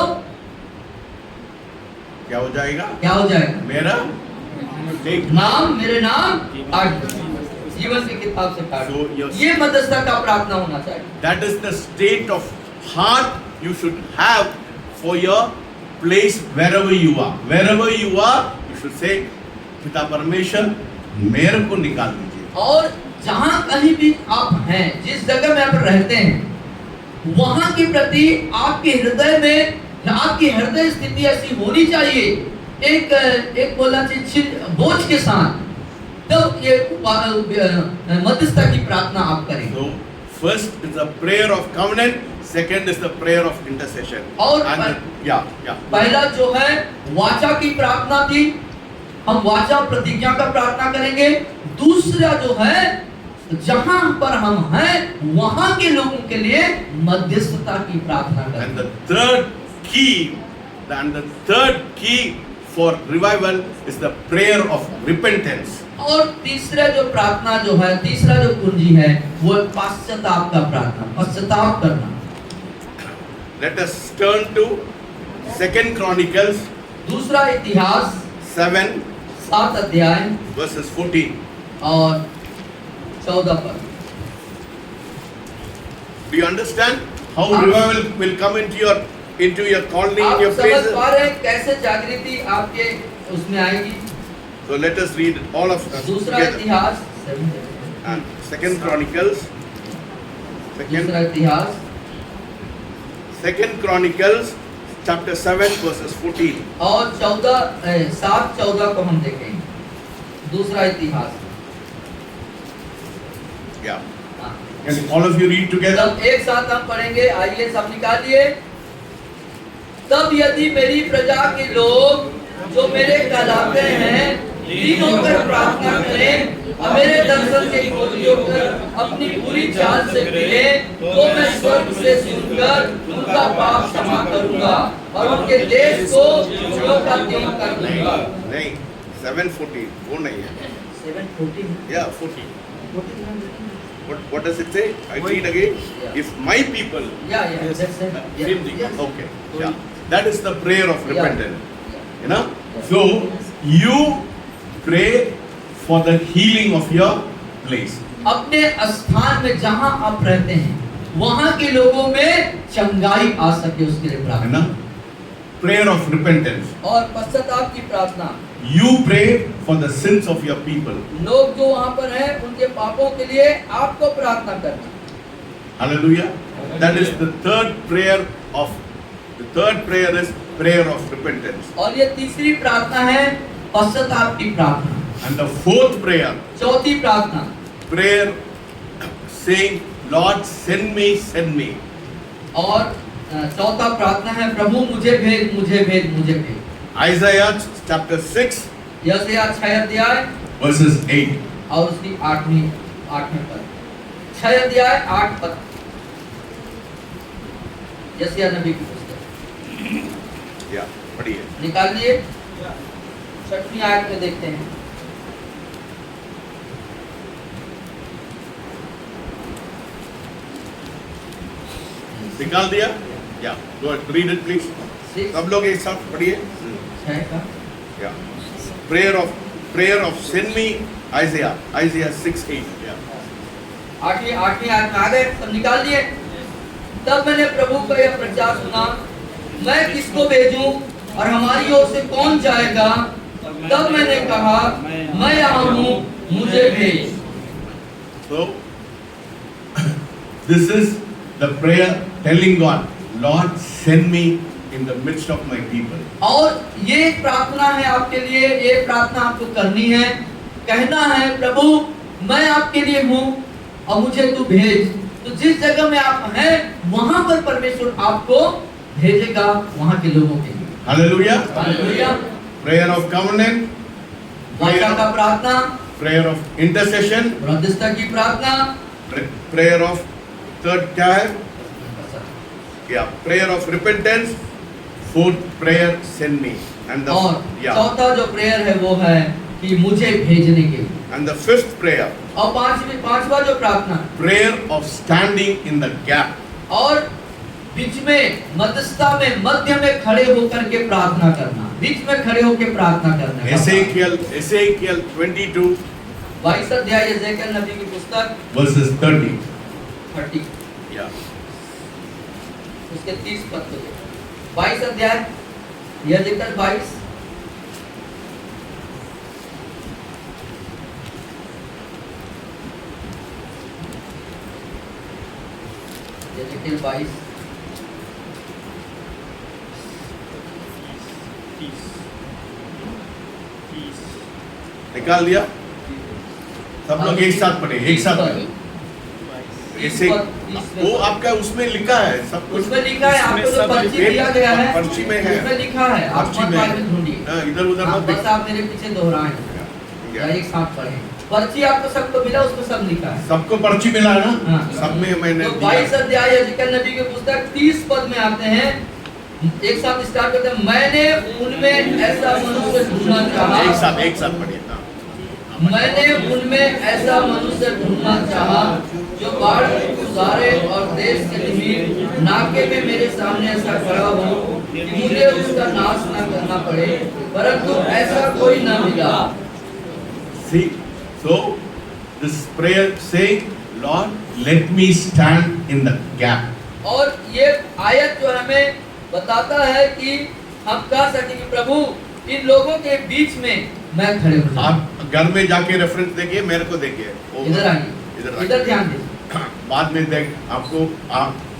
क्या हो जाएगा? क्या हो जाएगा? मेरा मेरे नाम काट दो, जीवन की किताब से काट दो. ये मध्यस्थता का प्रार्थना होना चाहिए. That is the state of heart you should have for your place wherever you are. Wherever you are, you should say, पिता परमेश्वर मेरे को निकाल दीजिए. और जहाँ कहीं भी आप हैं, जिस जगह में आप रहते हैं, वहाँ के प्रति आपके हृदय में, आपकी हृदय स्थिति ऐसी होनी चाहिए, एक बोला बोझ के साथ, तब ये मध्यस्थता की प्रार्थना आप करें. So first is the prayer of covenant, second is the prayer of intercession. और पहला जो है वाचा की प्रार्थना थी, हम वाचा प्रतिज्ञा का प्रार्थना करेंगे. दूसरा जो है जहां पर हम हैं वहां के लोगों के लिए मध्यस्थता की प्रार्थना करेंगे. And the third key for revival is the prayer of repentance. और तीसरा जो प्रार्थना जो है, तीसरा जो कुंजी है, वो पश्चाताप का प्रार्थना, पश्चाताप करना. Let us turn to 2 Chronicles, दूसरा इतिहास 7 अध्याय verses 14 और 14 पर. Do you understand how revival will come into your colony, आप in your समझ places? पा रहे हैं कैसे जागृति आपके उसमें आएगी. So let us read all of us दूसरा together. इतिहास, And 2 Chronicles, दूसरा इतिहास 2 Chronicles chapter 7 verses 14. और 7-14 को हम देखेंगे. दूसरा इतिहास. Yeah. हाँ. Can all of you read together? तब एक साथ हम पढ़ेंगे. आइए सब निकालिए. तब यदि मेरी प्रजा के लोग जो मेरे कहलाते हैं दीन होकर प्रार्थना करें और मेरे दर्शन के खोजी होकर अपनी पूरी चाल से फिरे, तो मैं स्वर्ग से सुनकर उनका पाप क्षमा करूंगा और उनके देश को फूलों का त्यों कर दूंगा. नहीं, 7:14 वो नहीं है. 7:14. Yeah, 14. What does it say? I read again. Yeah. If my people. Yeah, that's it. Same thing. Yes. Okay. Yeah. That is the prayer of repentance. Yeah. You know. So you pray for the healing of your place. अपने स्थान में जहां आप रहते हैं वहां के लोगों में चंगाई आ सके उसके लिए है प्रार्थना। ना? Prayer of repentance. और पश्चाताप की प्रार्थना, You pray for the sins of your people. लोग जो वहां पर हैं उनके पापों के लिए आपको प्रार्थना करना। Hallelujah. That is the third prayer is prayer of repentance. और ये तीसरी प्रार्थना है पश्चाताप की प्रार्थना। And the fourth prayer, चौथी प्रार्थना, prayer saying, Lord, send me, send me. और चौथा प्रार्थना है प्रभु मुझे भेज, मुझे भेज, मुझे भेज। Isaiah chapter 6 यशायाह 6 अध्याय verses 8. और उसकी 8वें पद, 6 अध्याय 8 पद, यशायाह नबी की पुस्तक Yeah, पढ़िए. निकालिए। 6वीं आयत में देखते हैं। निकाल दिया? Yeah. Go ahead, read it please. सब लोग एक साथ पढ़िए. 6 का Yeah. Prayer of send me, Isaiah 6:8. Yeah. 8वीं आयत में आ गए, सब निकाल दिए। तब मैंने प्रभु का यह प्रचार सुना, मैं किसको भेजूं और हमारी ओर से कौन जाएगा? तब मैंने कहा, मैं यहाँ हूँ, मुझे भेज। So, this is the prayer telling God, Lord, send me in the midst of my people. और ये प्रार्थना है आपके लिए, ये प्रार्थना आपको करनी है, कहना है प्रभु मैं आपके लिए हूँ और मुझे तू भेज। तो जिस जगह में आप हैं वहां पर परमेश्वर आपको भेजेगा वहां के लोगों के लिए। Hallelujah. Hallelujah. Prayer of covenant, वाचा का प्रार्थना, prayer of intercession, मध्यस्थता की प्रार्थना, prayer of third क्या है? Yeah, prayer of repentance, fourth prayer send me, and the और yeah, चौथा जो प्रेयर है वो है कि मुझे भेजने के लिए। and the fifth prayer, और पांचवा जो प्रार्थना, prayer of standing in the gap. और बीच में मध्यस्थता में मध्य में खड़े होकर के प्रार्थना करना, बीच में खड़े होकर प्रार्थना करना। Ezekiel 22 22 अध्याय एजेकियल नबी की पुस्तक verses 30. 30 Yeah. उसके 30 पद को देखो। 22 अध्याय एजेकियल 22 एजेकियल 22 निकाल दिया? सब लोग एक साथ पढ़े, एक साथ पढ़े। ऐसे वो आपका उसमें लिखा है सब कुछ। उसमें लिखा है, आपको जो पर्ची दिया गया है पर्ची में है, उसमें लिखा है, आप पर्ची मत में बाद में ढूंढिए। हाँ, इधर उधर आप मत बस देखिए। आप मेरे पीछे दोहराएं या एक साथ पढ़ें। पर्ची आपको सबको मिला, उसमें सब लिखा है। सबको पर्ची मिला है ना? हाँ। सब में मैंने तो दिया। 22 अध्याय एजेकियल नबी की पुस्तक 30 पद में आते हैं। एक साथ स्टार्ट करते हैं। मैंने उनमें ऐसा मनुष्य ढूंढना चाहा, एक साथ पढ़िए। हाँ। मैंने उनमें ऐसा मनुष्य ढूंढना चाहा जो बाढ़ गुजारे और देश के निमित्त नाके में मेरे सामने ऐसा खड़ा हो कि मुझे उसका नाश न करना पड़े, परंतु ऐसा कोई न मिला। See, so this prayer saying, Lord, let me stand in the gap. और ये आयत जो हमें बताता है कि हम कह सकें कि प्रभु इन लोगों के बीच में मैं खड़े हो जाऊं। आप घर में जाके रेफरेंस देखिए, मेरे को देखिए। इधर आइए, इधर ध्यान दीजिए। बाद में देख आपको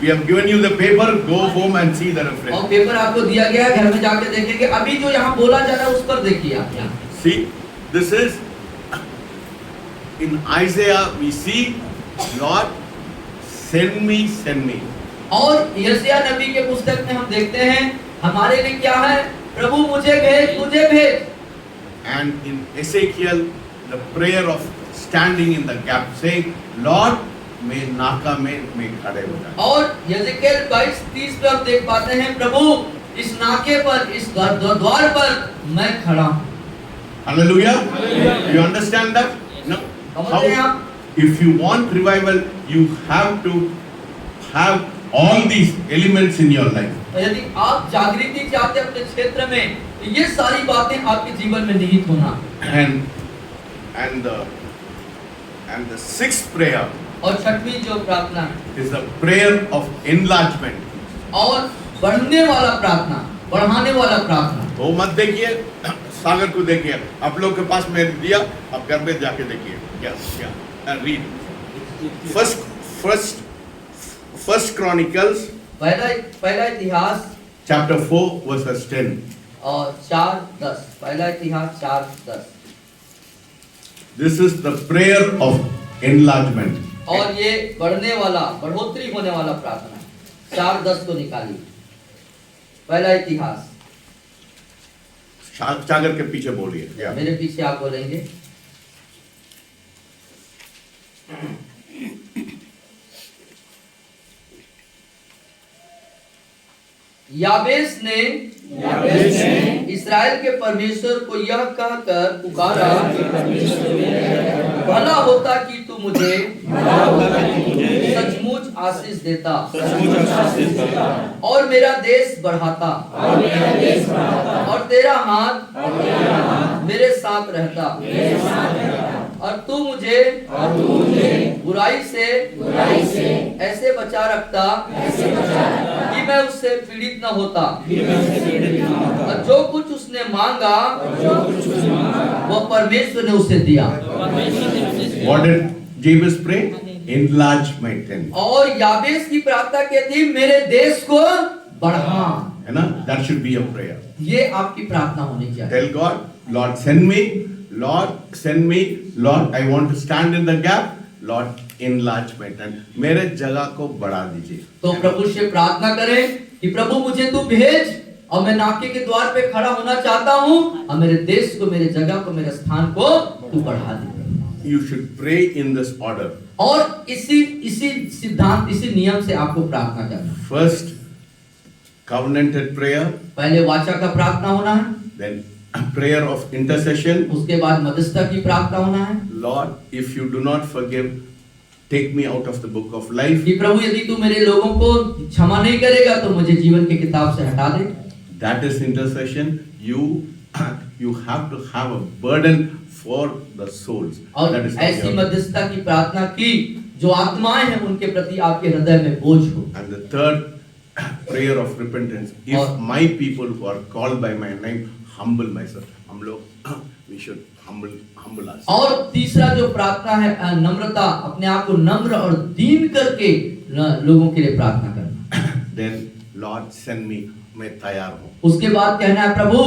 we have given you the paper, go home and see the और reference. पेपर आपको दिया गया है, घर में जाके देखेंगे। अभी जो यहाँ बोला जा रहा है उस पर देखिए आप यहाँ। See, this is in Isaiah we see, Lord, send me, send me. और यशायाह नबी के पुस्तक में हम देखते हैं हमारे लिए क्या है, प्रभु मुझे भेज, मुझे भेज। And in Ezekiel, the prayer of standing in the gap, saying, Lord, मैं नाका में मैं खड़े हो जाए। और यजेकियल 22:30 पे हम देख पाते हैं प्रभु इस नाके पर, इस द्वार पर मैं खड़ा हूँ। Hallelujah. You understand that? No. समझते हैं आप? If you want revival, you have to have all these elements in your life. यदि आप जागृति चाहते हैं अपने क्षेत्र में, तो ये सारी बातें आपके जीवन में निहित होना। And the sixth prayer और छठवीं जो प्रार्थना है is a prayer of enlargement. और बढ़ने वाला प्रार्थना, बढ़ाने वाला प्रार्थना। वो मत देखिए, सागर को देखिए। आप लोग के पास मैंने दिया, आप घर में जाके देखिए क्या रीड फर्स्ट क्रॉनिकल्स पहला इतिहास chapter 4 verse 10. और 4:10। पहला इतिहास 4:10। This is the prayer of enlargement. और ये बढ़ने वाला, बढ़ोतरी होने वाला प्रार्थना है। 4:10 को निकालिए। पहला इतिहास। सागर के पीछे बोलिए। मेरे पीछे आप बोलेंगे। याबेस ने इस्राएल के परमेश्वर को यह कहकर पुकारा, भला होता कि तू मुझे सचमुच आशीष देता और मेरा देश बढ़ाता और तेरा हाथ मेरे साथ रहता और तू मुझे बुराई से ऐसे बचा रखता कि मैं उससे पीड़ित न होता। और जो कुछ उसने मांगा वो परमेश्वर ने उसे दिया। What did Jabez pray? Enlargement. और याबेस की प्रार्थना क्या थी? मेरे देश को बढ़ा। है ना? That should be a prayer. ये आपकी प्रार्थना होनी चाहिए। Tell God, Lord send me, Lord send me, Lord I want to stand in the gap, Lord enlargement and मेरे जगह को बढ़ा दीजिए। तो प्रभु से प्रार्थना करें कि प्रभु मुझे तू भेज और मैं नाके के द्वार पे खड़ा होना चाहता हूँ और मेरे देश को, मेरे जगह को, मेरे स्थान को तू बढ़ा दे। You should pray in this order. और इसी सिद्धांत, इसी नियम से आपको प्रार्थना करना। First covenanted prayer, पहले वाचा का प्रार्थना होना है, then prayer of intercession. उसके बाद मध्यस्थता की प्रार्थना होना है। Lord, if you do not forgive, take me out of the book of life. कि प्रभु यदि तू मेरे लोगों को क्षमा नहीं करेगा तो मुझे जीवन की किताब से हटा दे। That is intercession. You have to have a burden for the souls. और That is ऐसी मध्यस्थता की प्रार्थना की जो आत्माएं हैं उनके प्रति आपके हृदय में बोझ हो। And the third prayer of repentance. If my people who are called by my name humble myself, हम लोग we should humble us. और तीसरा जो प्रार्थना है नम्रता, अपने आप को नम्र और दीन करके लोगों के लिए प्रार्थना करना। Then Lord send me, मैं तैयार हूँ। उसके बाद कहना है प्रभु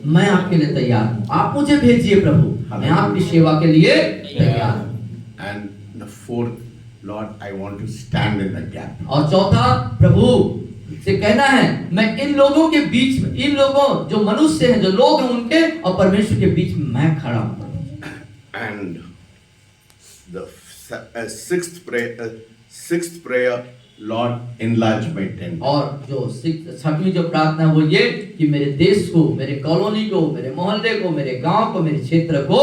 मैं आपके लिए तैयार हूँ, आप मुझे भेजिए प्रभु, मैं आपकी सेवा के लिए तैयार हूँ। And the fourth, Lord, I want to stand in the gap. और चौथा, प्रभु से कहना है मैं इन लोगों के बीच में, इन लोगों जो मनुष्य हैं, जो लोग हैं उनके और परमेश्वर के बीच में मैं खड़ा हूँ। And the sixth prayer, Lord, enlargement. और जो छठवीं जो प्रार्थना है वो ये कि मेरे देश को, मेरे कॉलोनी को, मेरे मोहल्ले को, मेरे गांव को, मेरे क्षेत्र को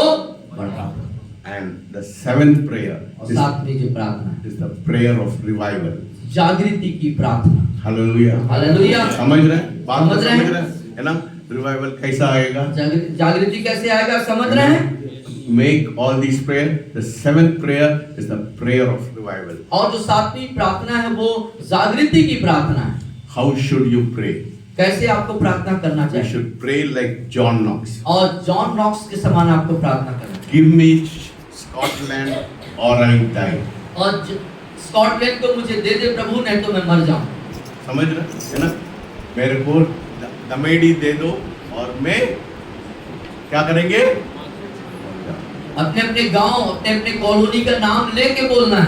बढ़ाओ। And the seventh prayer और सातवीं जो प्रार्थना is the prayer of revival. जागृति की प्रार्थना। Hallelujah. हालेलुया। समझ रहे हैं? बात समझ रहे हैं? है ना? Revival कैसा आएगा? जागृति कैसे आएगा? समझ रहे हैं? Make all these prayer. The seventh prayer is the prayer of revival. और जो सातवीं प्रार्थना है वो जागृति की प्रार्थना है। How should you pray? कैसे आपको प्रार्थना करना You चाहिए? should pray like John Knox. और जॉन नॉक्स के समान आपको प्रार्थना करना चाहिए। Give me Scotland or I die. और स्कॉटलैंड को मुझे दे दे प्रभु, नहीं तो मैं मर जाऊं। समझ रहे है ना? मेरे को दमेड़ी दे दो और मैं क्या करेंगे? अपने अपने गांव, अपने अपने कॉलोनी का नाम लेके बोलना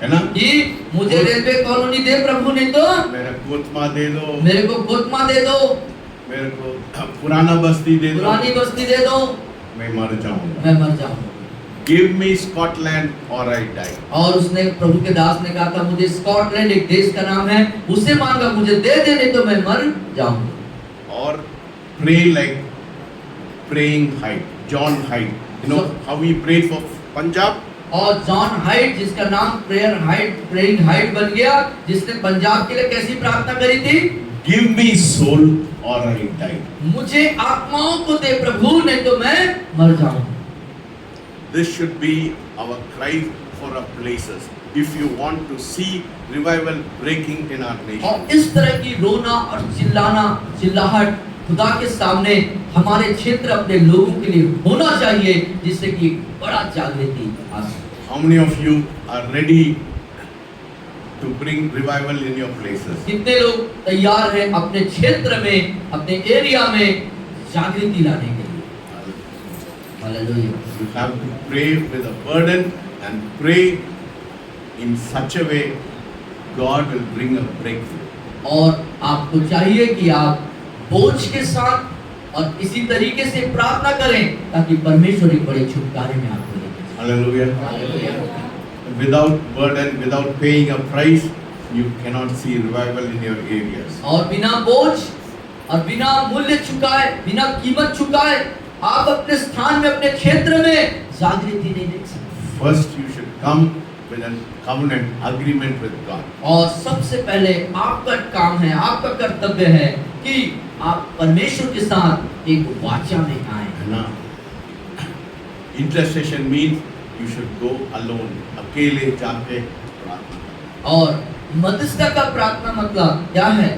है ना? कि मुझे रेलवे कॉलोनी दे प्रभु, नहीं तो मेरे कोतमा दे दो, मेरे को कोतमा दे दो, मेरे को पुराना बस्ती दे दो, पुरानी बस्ती दे दो, मैं मर जाऊंगा। मैं मर जाऊंगा। Give me Scotland or I die. और उसने प्रभु के दास ने कहा था मुझे स्कॉटलैंड एक देश का नाम है, उसे मांगा, मुझे दे दे नहीं तो मैं मर जाऊंगा। और pray like praying Hyde, John Hyde. You know how he prayed for Punjab? और जॉन हाइट जिसका नाम प्रेइंग हाइट बन गया, जिसने पंजाब के लिए कैसी प्रार्थना करी थी? Give me soul or I die. मुझे आत्माओं को दे प्रभु, नहीं तो मैं मर जाऊंगा। This should be our cry for our places. if you want to see revival breaking in our nation. और इस तरह की रोना और चिल्लाहट खुदा के सामने हमारे क्षेत्र अपने लोगों के लिए होना चाहिए, जिससे कि एक बड़ा जागृति आ सके। How many of you are ready to bring revival in your places? कितने लोग तैयार हैं अपने क्षेत्र में, अपने एरिया में जागृति लाने के लिए? Hallelujah. You have to pray with a burden and pray in such a way God will bring a breakthrough. और आपको चाहिए कि आप बोझ के साथ और इसी तरीके से प्रार्थना करें ताकि परमेश्वर एक बड़े छुटकारे में आपको लेके जाए। Hallelujah. Without burden, without paying a price, you cannot see revival in your areas. और बिना बोझ और बिना मूल्य चुकाए, बिना कीमत चुकाए आप अपने स्थान में, अपने क्षेत्र में जागृति नहीं देख सकते। First, you should come with a covenant agreement with God. और सबसे पहले आपका काम है, आपका कर्तव्य है कि आप परमेश्वर के साथ एक वाचा में आए। Now, intercession means you should go alone. अकेले जाके प्रार्थना। और मध्यस्थता का प्रार्थना मतलब क्या है?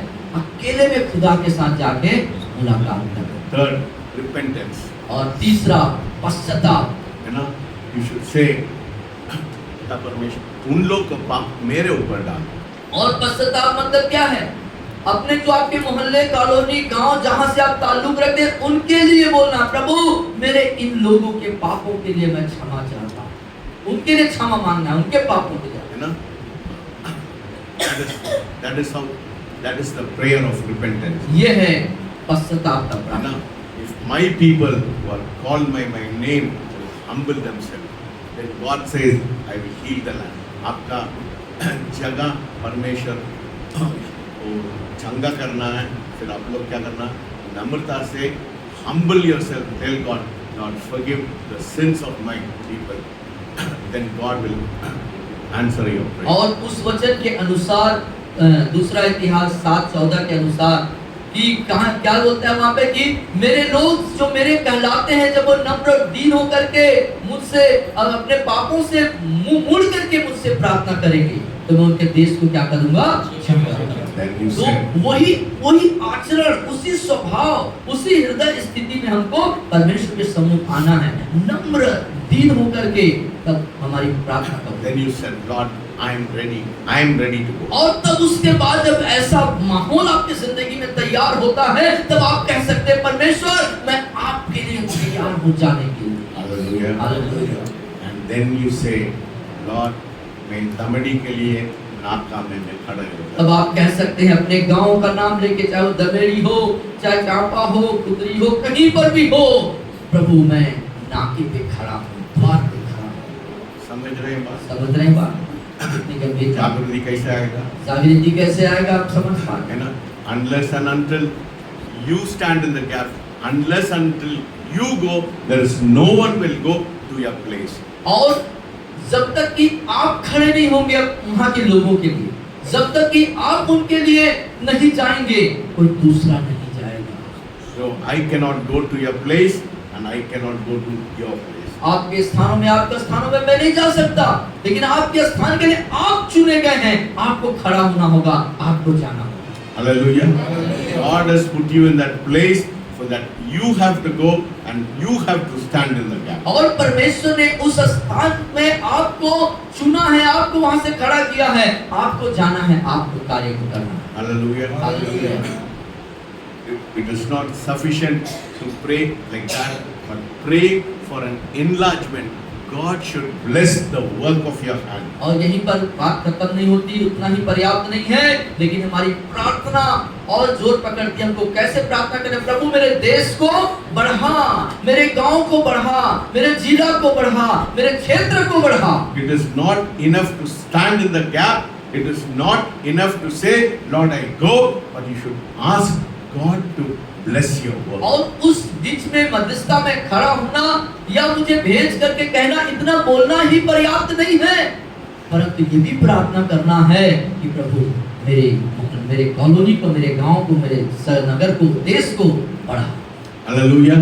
अकेले में खुदा के साथ जाके मुलाकात करें। Third, repentance. और तीसरा पश्चाताप। है ना? You should say, परमेश्वर उन लोग का पाप मेरे ऊपर डाल। और पश्चाताप मतलब क्या है? अपने जो आपके मोहल्ले, कॉलोनी, गांव जहां से आप ताल्लुक रखते हैं उनके लिए बोलना, प्रभु मेरे इन लोगों के पापों के लिए मैं क्षमा चाहता हूं, उनके लिए क्षमा मांगना है, उनके पापों के लिए, है ना? That is the prayer of repentance. ये है पश्चाताप का है प्रार्थना। ना? If my people who are called by my name will humble themselves, then God says, I will heal the land. आपका जगह परमेश्वर को चंगा करना है, फिर आप लोग क्या करना? नम्रता से humble yourself, tell God, Lord, forgive the sins of my people. Then God will answer your prayer. और उस वचन के अनुसार दूसरा इतिहास 7:14 के अनुसार कि कहाँ क्या बोलता है वहां पे कि मेरे लोग जो मेरे कहलाते हैं जब वो नम्र और दीन होकर के मुझसे अपने पापों से मुंह मोड़ करके मुझसे प्रार्थना करेंगे तो मैं उनके देश को क्या करूंगा? क्षमा करूंगा। Then you तो said, वही आचरण, उसी स्वभाव, उसी हृदय स्थिति में हमको परमेश्वर के सम्मुख आना है, नम्र दीन होकर के, तब हमारी प्रार्थना करो। then you said, Lord, I am ready to go. और तब उसके बाद जब ऐसा माहौल आपकी जिंदगी में तैयार होता है तब आप कह सकते हैं परमेश्वर मैं आपके लिए तैयार हो जाने के लिए। Hallelujah. Hallelujah. And then you say, Lord, मैं दमड़ी के लिए नाका में मैं खड़ा हूँ। तब आप कह सकते हैं अपने गांव का नाम लेके, चाहे वो दमेड़ी हो, चाहे चांपा हो, कुतरी हो, कहीं पर भी हो, प्रभु मैं नाके पे खड़ा हूँ, द्वार पे खड़ा हूँ। समझ रहे हैं बात? समझ रहे हैं बात? कितनी गंभीर बात। जागृति कैसे आएगा? जागृति कैसे आएगा आप समझ पा रहे है हैं? ना? Unless and until you stand in the gap, unless until you go, there is no one will go to your place. और जब तक कि आप खड़े नहीं होंगे वहां के लोगों के लिए, जब तक कि आप उनके लिए नहीं जाएंगे, कोई दूसरा नहीं जाएगा। So I cannot go to your place and I cannot go to your place. आपके स्थानों में, आपके स्थानों में मैं नहीं जा सकता, लेकिन आपके स्थान के लिए आप चुने गए हैं, आपको खड़ा होना होगा, आपको जाना होगा। Hallelujah. God has put you in that place so that you have to go and you have to stand in the gap. और परमेश्वर ने उस स्थान में आपको चुना है, आपको वहां से खड़ा किया है, आपको जाना है, आपको कार्य को करना है। Hallelujah. Hallelujah. It is not sufficient to pray like that, but pray for an enlargement. God should bless the work of your hand. और यहीं पर बात खत्म नहीं होती, उतना ही पर्याप्त नहीं है, लेकिन हमारी प्रार्थना और जोर पकड़ती है। हमको कैसे प्रार्थना करें? प्रभु मेरे देश को बढ़ा, मेरे गांव को बढ़ा, मेरे जिला को बढ़ा, मेरे क्षेत्र को बढ़ा। It is not enough to stand in the gap. It is not enough to say, Lord, I go, but you should ask God to bless your work. और उस बीच में मध्यस्थता में खड़ा होना या मुझे भेज करके कहना, इतना बोलना ही पर्याप्त नहीं है, परंतु ये भी प्रार्थना करना है कि प्रभु मेरे कॉलोनी को, मेरे गांव को, मेरे नगर को, देश को बढ़ा। Hallelujah.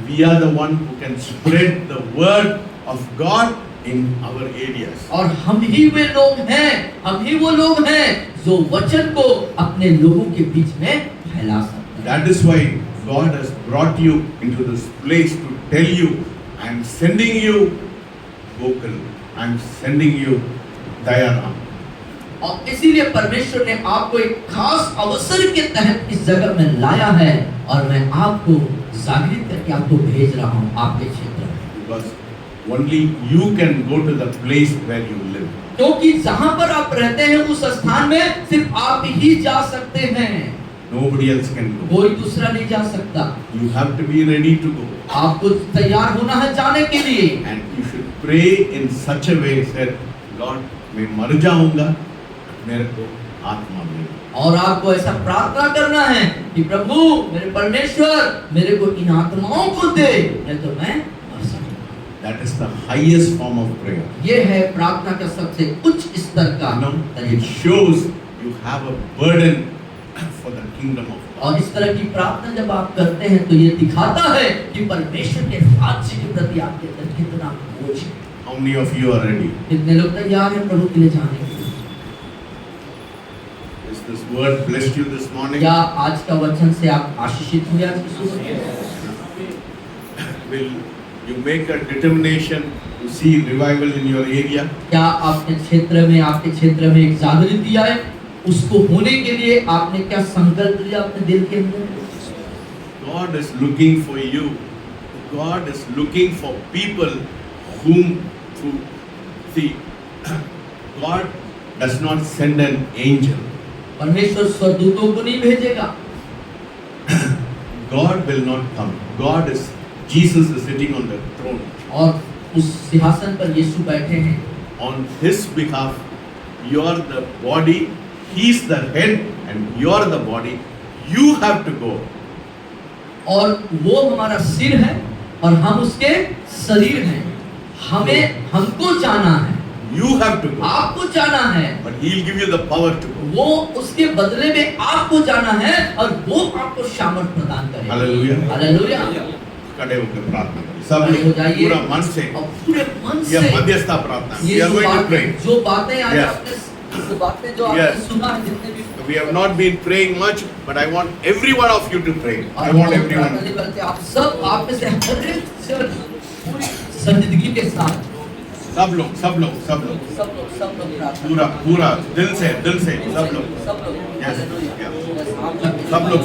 We are the one who can spread the word of God in our areas. और हम ही वे लोग हैं, हम ही वो लोग हैं जो वचन को अपने लोगों के बीच में फैला सकते हैं। That is why God has brought you into this place to tell you, I am sending you Gokul, I am sending you Dayaram. और इसीलिए परमेश्वर ने आपको एक खास अवसर के तहत इस जगह में लाया है और मैं आपको जागृत करके आपको भेज रहा हूँ आपके क्षेत्र में। Because only you can go to the place where you live. क्योंकि जहाँ पर आप रहते हैं उस स्थान में सिर्फ आप ही जा सकते हैं, Nobody else can go. कोई दूसरा नहीं जा सकता। You have to be ready to go. आपको तैयार होना है जाने के लिए। And you should pray in such a way that Lord, मैं मर जाऊंगा, मेरे को आत्मा मिले। और आपको ऐसा प्रार्थना करना है कि प्रभु मेरे परमेश्वर मेरे को इन आत्माओं को दे, नहीं तो मैं मर सकूंगा। That is the highest form of prayer. ये है प्रार्थना का सबसे उच्च स्तर का No, it तरीका। shows you have a burden for the kingdom of God. और इस तरह की प्रार्थना जब आप करते हैं तो ये दिखाता है कि परमेश्वर के राज्य के प्रति आपके अंदर कितना बोझ है। How many of you are ready? कितने लोग तैयार हैं प्रभु के लिए जाने के लिए? Is this word blessed you this morning? क्या आज का वचन से आप आशीषित हुए आज की सुबह? Will you make a determination to see revival in your area? क्या आपके क्षेत्र में एक जागृति आए, उसको होने के लिए आपने क्या संकल्प लिया अपने दिल के अंदर? God is looking for you. God is looking for people whom to see. God does not send an angel. परमेश्वर स्वर्गदूतों को नहीं भेजेगा। God will not come. God is, Jesus is sitting on the throne. और उस सिंहासन पर यीशु बैठे हैं। On His behalf, you are the body, He's the head, and you are the body. You have to go. और वो हमारा सिर है और हम उसके शरीर हैं। हमको जाना है। You have to go. आपको जाना है। But He'll give you the power to go. वो उसके बदले में आपको जाना है और वो आपको सामर्थ प्रदान करेगा। Hallelujah. हालेलुया। खड़े होकर प्रार्थना करें। सब खड़े हो लोग जाइए। पूरा मन से, और पूरे मन से यह मध्यस्था प्रार्थना। We ये are going to pray. जो बातें आज Yes. आपने इस बातें जो आपने Yes. सुना है जितने भी We have not been praying much, but I want every one of you to pray. I want everyone. आप सब आप में से हर एक जन पूरी संजीदगी के साथ सब लोग प्रार्थना पूरा दिल से सब लोग Yes. Yeah. सब लोग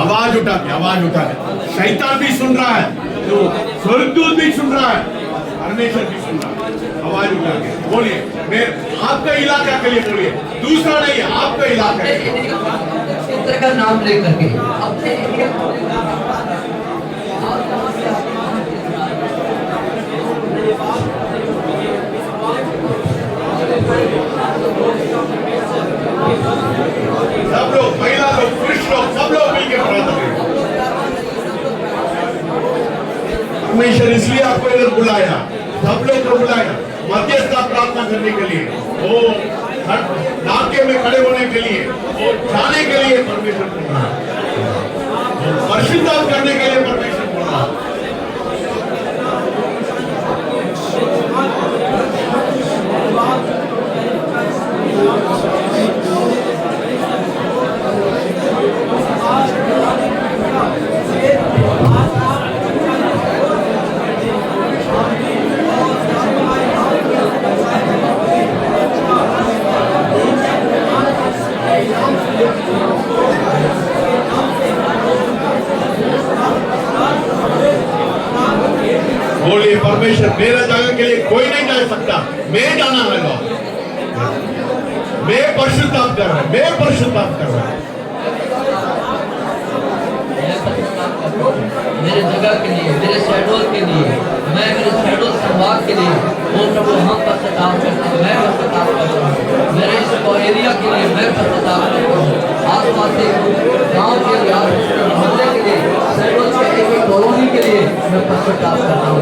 आवाज उठा के शैतान भी सुन रहा है, तो स्वर्गदूत भी सुन रहा है, परमेश्वर भी सुन रहा है। आवाज उठा के बोलिए, मैं आपका इलाका के लिए बोलिए, दूसरा नहीं, आपका इलाका है। क्षेत्र का नाम लेकर के अपने एरिया को सब लोग, महिला लोग, पुरुष लोग, सब लोग मिलकर प्रार्थना करें। परमेश्वर इसलिए आपको इधर बुलाया, सब लोग को बुलाया मध्यस्था प्रार्थना करने के लिए, वो नाके में खड़े होने के लिए, वो जाने के लिए परमेश्वर को बुलाया, परिशुद्ध करने के लिए परमेश्वर को बुलाया। बोलिए, परमेश्वर मेरा जगह के लिए कोई नहीं जा सकता, मैं जाना है लॉर्ड, मैं परिशुद्धात्मा कर रहा हूं, मैं परिशुद्धात्मा कर रहा हूं। मेरे जगह के लिए, मेरे शैडोल के लिए, मैं मेरे शैडोल संवाद के लिए वो प्रभु हम पश्चाताप करते हैं, मैं पश्चाताप करता हूँ, मेरे इस एरिया के लिए मैं पश्चाताप करता हूँ, आसपास के गाँव के लिए, मोहल्ले के लिए, शैडोल के एक कॉलोनी के लिए मैं पश्चाताप करता हूँ।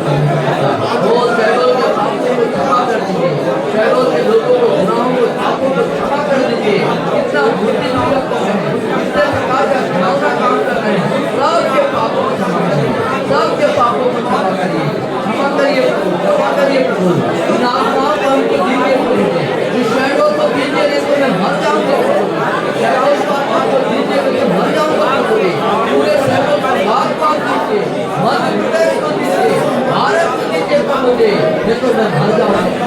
वो शैडोल के पापों को क्षमा कर दीजिए, शैडोल के लोगों को गुनाहों को पापों को क्षमा कर दीजिए। कितना बुद्धि नाटक कर रहे हैं, कितने प्रकार का घिनौना काम कर रहे हैं, सबके पापों को क्षमा करिए, सबके पापों को क्षमा करिए, क्षमा करिए प्रभु, क्षमा करिए प्रभु। मध्य प्रदेश को दीजिए, भारत को दीजिए प्रभु जी, ये तो मैं भर जाऊँ